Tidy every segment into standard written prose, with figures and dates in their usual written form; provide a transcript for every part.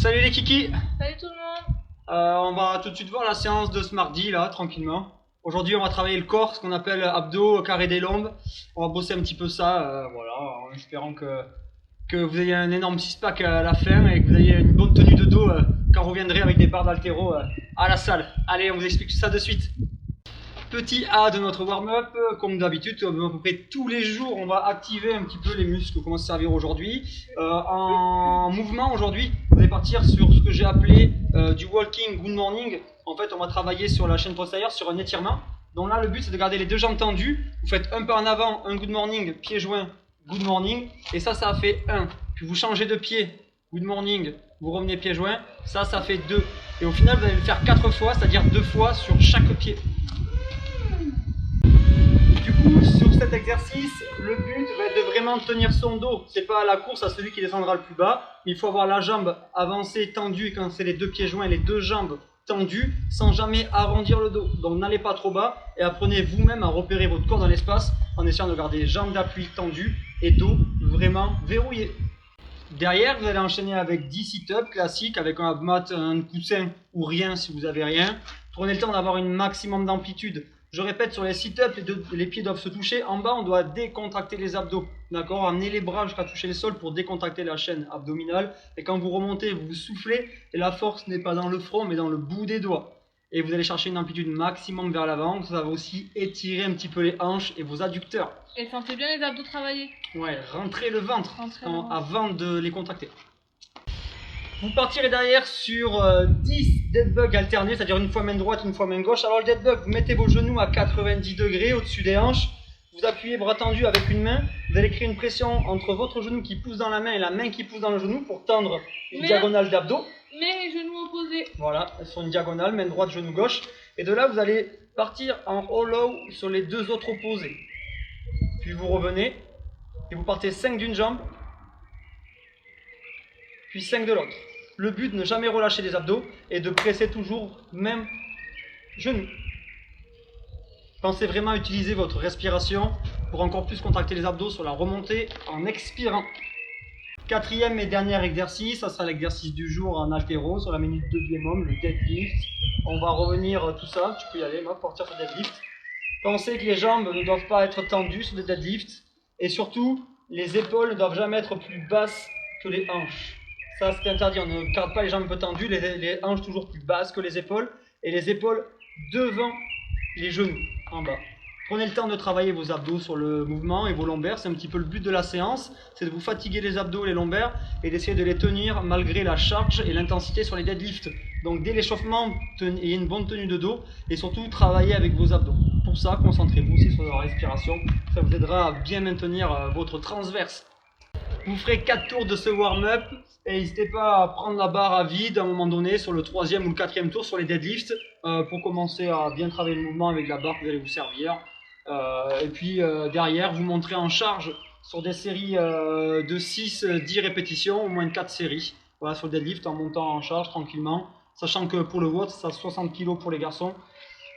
Salut les kikis. Salut tout le monde. On va tout de suite voir la séance de ce mardi là, tranquillement. Aujourd'hui on va travailler le corps, ce qu'on appelle abdos, carré des lombes. On va bosser un petit peu ça, voilà, en espérant que vous ayez un énorme six-pack à la fin et que vous ayez une bonne tenue de dos quand vous reviendrez avec des barres d'haltéro à la salle. Allez, on vous explique ça de suite. Petit A de notre warm-up, comme d'habitude, à peu près tous les jours, on va activer un petit peu les muscles qu'on va se servir aujourd'hui. En mouvement aujourd'hui, vous allez partir sur ce que j'ai appelé du walking good morning. En fait, on va travailler sur la chaîne postérieure, sur un étirement. Donc là, le but, c'est de garder les deux jambes tendues. Vous faites un pas en avant, un good morning, pied joint, good morning. Et ça fait 1. Puis vous changez de pied, good morning, vous revenez pied joint. Ça fait 2. Et au final, vous allez le faire 4 fois, c'est-à-dire 2 fois sur chaque pied. Du coup, sur cet exercice, le but va être de vraiment tenir son dos. C'est pas la course à celui qui descendra le plus bas. Il faut avoir la jambe avancée, tendue, et quand c'est les deux pieds joints, les deux jambes tendues, sans jamais arrondir le dos. Donc n'allez pas trop bas et apprenez vous-même à repérer votre corps dans l'espace en essayant de garder jambes d'appui tendues et dos vraiment verrouillé. Derrière, vous allez enchaîner avec 10 sit-ups classiques, avec un mat, un coussin ou rien si vous n'avez rien. Prenez le temps d'avoir un maximum d'amplitude. Je répète, sur les sit-ups, les pieds doivent se toucher. En bas, on doit décontracter les abdos. D'accord? Amenez les bras jusqu'à toucher le sol pour décontracter la chaîne abdominale. Et quand vous remontez, vous soufflez. Et la force n'est pas dans le front, mais dans le bout des doigts. Et vous allez chercher une amplitude maximum vers l'avant. Ça va aussi étirer un petit peu les hanches et vos adducteurs. Et sentez bien les abdos travailler. Ouais, rentrez le ventre avant de les contracter. Vous partirez derrière sur 10 dead bugs alternés, c'est-à-dire une fois main droite, une fois main gauche. Alors le dead bug, vous mettez vos genoux à 90 degrés au-dessus des hanches. Vous appuyez bras tendus avec une main. Vous allez créer une pression entre votre genou qui pousse dans la main et la main qui pousse dans le genou pour tendre une diagonale d'abdos. Mais les genoux opposés. Voilà, sur une diagonale, main droite, genou gauche. Et de là, vous allez partir en hollow sur les deux autres opposés. Puis vous revenez et vous partez 5 d'une jambe, puis 5 de l'autre. Le but, ne jamais relâcher les abdos et de presser toujours même genou. Pensez vraiment à utiliser votre respiration pour encore plus contracter les abdos sur la remontée en expirant. Quatrième et dernier exercice, ça sera l'exercice du jour en haltéro sur la minute 2 du EMOM, le deadlift. On va revenir tout ça, tu peux y aller, partir sur le deadlift. Pensez que les jambes ne doivent pas être tendues sur le deadlift et surtout, les épaules ne doivent jamais être plus basses que les hanches. Ça, c'est interdit, on ne garde pas les jambes un peu tendues, les hanches toujours plus basses que les épaules et les épaules devant les genoux en bas. Prenez le temps de travailler vos abdos sur le mouvement et vos lombaires, c'est un petit peu le but de la séance, c'est de vous fatiguer les abdos et les lombaires et d'essayer de les tenir malgré la charge et l'intensité sur les deadlifts. Donc dès l'échauffement, ayez une bonne tenue de dos et surtout travaillez avec vos abdos. Pour ça, concentrez-vous aussi sur la respiration, ça vous aidera à bien maintenir votre transverse. Vous ferez 4 tours de ce warm-up et n'hésitez pas à prendre la barre à vide à un moment donné sur le 3e ou le 4e tour sur les deadlifts pour commencer à bien travailler le mouvement avec la barre que vous allez vous servir. Et puis derrière, vous montrez en charge sur des séries de 6-10 répétitions, au moins 4 séries. Voilà, sur le deadlift en montant en charge tranquillement. Sachant que pour le WOD, ça 60 kg pour les garçons,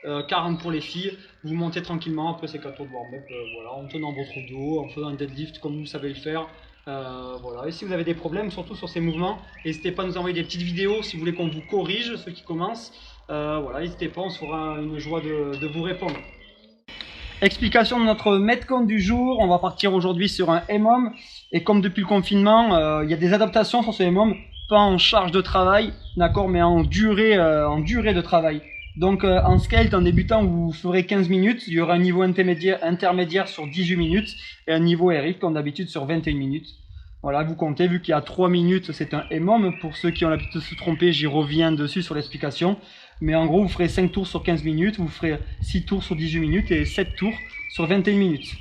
40 pour les filles. Vous montez tranquillement après ces 4 tours de warm-up, voilà, en tenant votre dos, en faisant un deadlift comme vous savez le faire. Voilà. Et si vous avez des problèmes, surtout sur ces mouvements, n'hésitez pas à nous envoyer des petites vidéos si vous voulez qu'on vous corrige, ceux qui commencent. Voilà, n'hésitez pas, on se fera une joie de vous répondre. Explication de notre metcon du jour, on va partir aujourd'hui sur un EMOM. Et comme depuis le confinement, il y a des adaptations sur ce EMOM, pas en charge de travail, d'accord, mais en durée de travail. Donc en skate, en débutant, vous ferez 15 minutes, il y aura un niveau intermédiaire sur 18 minutes et un niveau RX comme d'habitude sur 21 minutes. Voilà, vous comptez, vu qu'il y a 3 minutes, c'est un EMOM. Pour ceux qui ont l'habitude de se tromper, j'y reviens dessus sur l'explication. Mais en gros, vous ferez 5 tours sur 15 minutes, vous ferez 6 tours sur 18 minutes et 7 tours sur 21 minutes.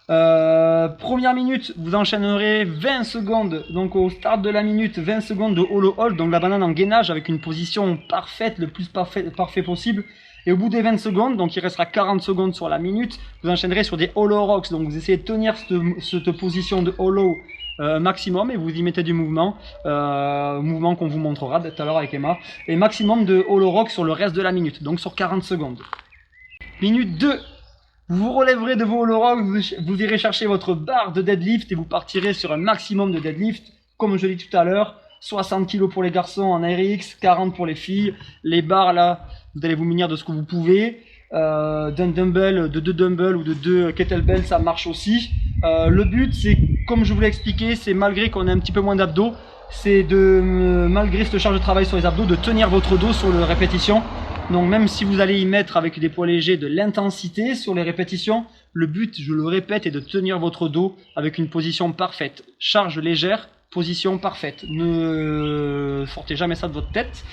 Première minute, vous enchaînerez 20 secondes, donc au start de la minute, 20 secondes de hollow hold, donc la banane en gainage avec une position parfaite, le plus parfait possible. Et au bout des 20 secondes, donc il restera 40 secondes sur la minute, vous enchaînerez sur des hollow rocks, donc vous essayez de tenir cette position de hollow maximum et vous y mettez du mouvement, mouvement qu'on vous montrera tout à l'heure avec Emma, et maximum de hollow rock sur le reste de la minute, donc sur 40 secondes. Minute 2. Vous vous relèverez de vos hollow rocks, vous irez chercher votre barre de deadlift et vous partirez sur un maximum de deadlift, comme je l'ai dit tout à l'heure, 60 kg pour les garçons en RX, 40 pour les filles. Les barres là, vous allez vous munir de ce que vous pouvez. D'un dumbbell, de 2 dumbbells ou de 2 kettlebells, ça marche aussi. Le but, c'est, comme je vous l'ai expliqué, c'est malgré qu'on ait un petit peu moins d'abdos, c'est de, malgré cette charge de travail sur les abdos, de tenir votre dos sur les répétitions. Donc même si vous allez y mettre avec des poids légers de l'intensité sur les répétitions, le but, je le répète, est de tenir votre dos avec une position parfaite. Charge légère, position parfaite. Ne sortez jamais ça de votre tête.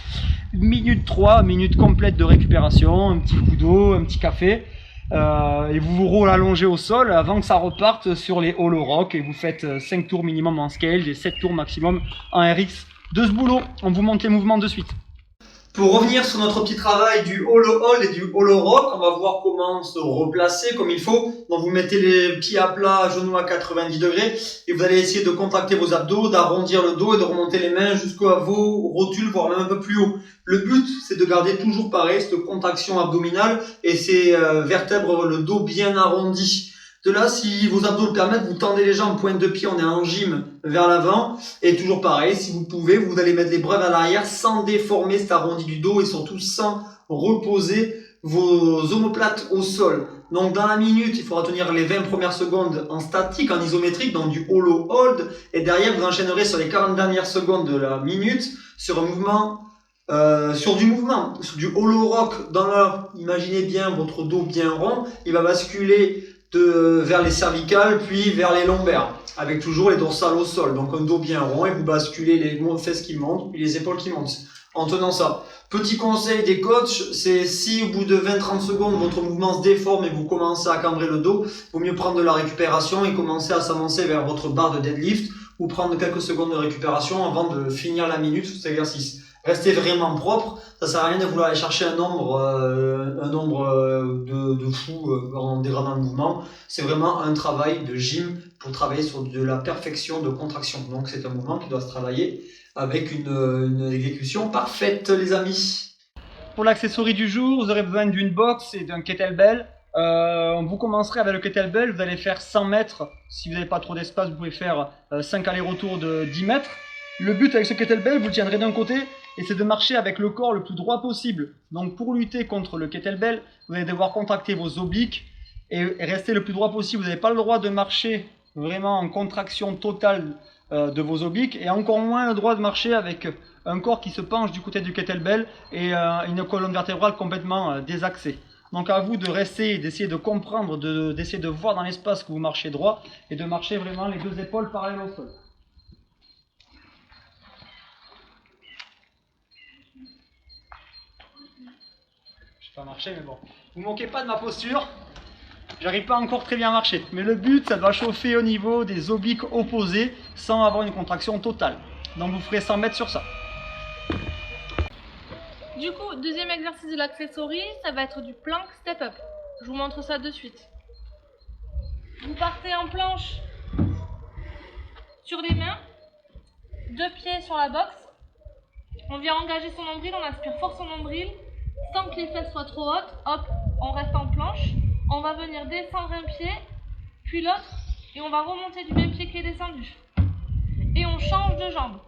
Minute 3, minute complète de récupération, un petit coup d'eau, un petit café. Et vous vous allongez au sol avant que ça reparte sur les hollow rock et vous faites 5 tours minimum en scale et 7 tours maximum en RX de ce boulot. On vous montre les mouvements de suite. Pour revenir sur notre petit travail du hollow hold et du hollow rock, on va voir comment se replacer comme il faut. Donc vous mettez les pieds à plat, genoux à 90 degrés et vous allez essayer de contracter vos abdos, d'arrondir le dos et de remonter les mains jusqu'à vos rotules, voire même un peu plus haut. Le but, c'est de garder toujours pareil, cette contraction abdominale et ces vertèbres, le dos bien arrondi. De là, si vos abdos le permettent, vous tendez les jambes, pointe de pied, on est en gym vers l'avant. Et toujours pareil, si vous pouvez, vous allez mettre les bras vers l'arrière sans déformer cet arrondi du dos et surtout sans reposer vos omoplates au sol. Donc dans la minute, il faudra tenir les 20 premières secondes en statique, en isométrique, donc du hollow hold. Et derrière, vous enchaînerez sur les 40 dernières secondes de la minute sur un mouvement sur du hollow rock. Dans l'heure, imaginez bien votre dos bien rond, il va basculer vers les cervicales puis vers les lombaires avec toujours les dorsales au sol, donc un dos bien rond et vous basculez les fesses qui montent puis les épaules qui montent en tenant ça. Petit conseil des coachs, c'est si au bout de 20-30 secondes votre mouvement se déforme et vous commencez à cambrer le dos, il vaut mieux prendre de la récupération et commencer à s'avancer vers votre barre de deadlift ou prendre quelques secondes de récupération avant de finir la minute sous cet exercice. Restez vraiment propre, ça sert à rien de vouloir aller chercher un nombre de fou en dégradant le mouvement. C'est vraiment un travail de gym pour travailler sur de la perfection de contraction. Donc c'est un mouvement qui doit se travailler avec une exécution parfaite, les amis. Pour l'accessoire du jour, vous aurez besoin d'une box et d'un kettlebell. Vous commencerez avec le kettlebell, vous allez faire 100 mètres. Si vous n'avez pas trop d'espace, vous pouvez faire 5 allers-retours de 10 mètres. Le but avec ce kettlebell, vous le tiendrez d'un côté et c'est de marcher avec le corps le plus droit possible. Donc pour lutter contre le kettlebell, vous allez devoir contracter vos obliques et rester le plus droit possible. Vous n'avez pas le droit de marcher vraiment en contraction totale de vos obliques et encore moins le droit de marcher avec un corps qui se penche du côté du kettlebell et une colonne vertébrale complètement désaxée. Donc à vous de rester et d'essayer de comprendre, d'essayer de voir dans l'espace que vous marchez droit et de marcher vraiment les deux épaules parallèles au sol. Pas marcher, mais bon, vous manquez pas de ma posture, j'arrive pas encore très bien à marcher, mais le but, ça doit chauffer au niveau des obliques opposés sans avoir une contraction totale. Donc vous ferez 100 mètres sur ça. Du coup, deuxième exercice de l'accessory, ça va être du plank step up. Je vous montre ça de suite. Vous partez en planche sur les mains, 2 pieds sur la boxe. On vient engager son nombril, on aspire fort son nombril. Sans que les fesses soient trop hautes, hop, on reste en planche. On va venir descendre un pied, puis l'autre, et on va remonter du même pied qui est descendu. Et on change de jambe.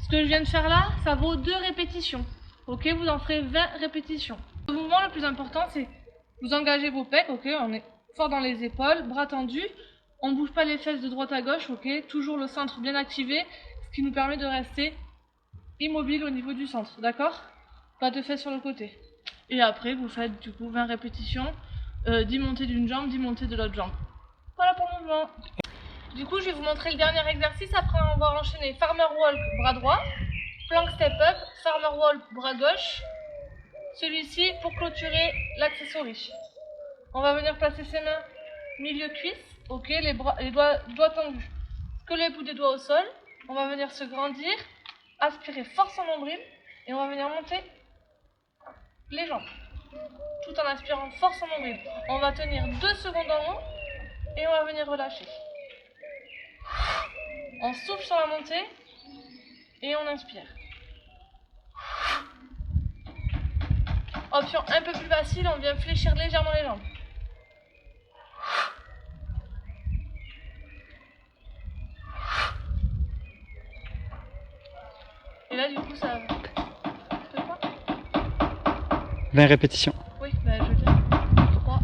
Ce que je viens de faire là, ça vaut 2 répétitions. Ok, vous en ferez 20 répétitions. Le mouvement le plus important, c'est vous engagez vos pecs, ok, on est fort dans les épaules, bras tendus. On ne bouge pas les fesses de droite à gauche, ok, toujours le centre bien activé, ce qui nous permet de rester immobile au niveau du centre, d'accord? Pas de fesses sur le côté. Et après, vous faites du coup 20 répétitions, 10 montées d'une jambe, 10 montées de l'autre jambe. Voilà pour le mouvement. Du coup, je vais vous montrer le dernier exercice. Après, on va enchaîner farmer walk, bras droit, plank step up, farmer walk, bras gauche. Celui-ci pour clôturer l'accessory. On va venir placer ses mains milieu cuisse, ok, les doigts tendus. Que les bouts des doigts au sol. On va venir se grandir, aspirer fort son nombril et on va venir monter les jambes tout en aspirant fort son nombril. On va tenir 2 secondes en haut et on va venir relâcher. On souffle sur la montée et on inspire. Option un peu plus facile, on vient fléchir légèrement les jambes. là, du coup, ça. C'est quoi? 20 répétitions. Oui, bah, je veux dire. 3,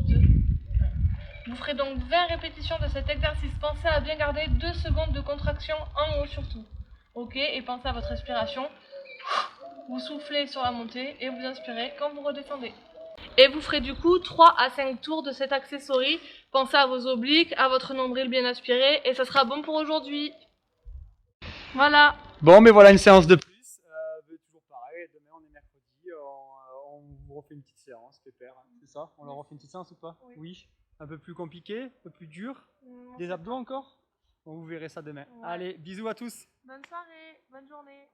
2, 1. Vous ferez donc 20 répétitions de cet exercice. Pensez à bien garder 2 secondes de contraction en haut surtout. Ok, et pensez à votre respiration. Vous soufflez sur la montée et vous inspirez quand vous redescendez. Et vous ferez du coup 3 à 5 tours de cet accessory. Pensez à vos obliques, à votre nombril bien aspiré et ça sera bon pour aujourd'hui. Voilà. Bon, mais voilà une séance de plus. Toujours pareil, demain on est mercredi, on vous refait une petite séance, pépère. C'est ça? On leur refait une petite séance ou pas? Oui. Un peu plus compliqué, un peu plus dur. Des abdos encore? Bon, vous verrez ça demain. Ouais. Allez, bisous à tous. Bonne soirée, bonne journée.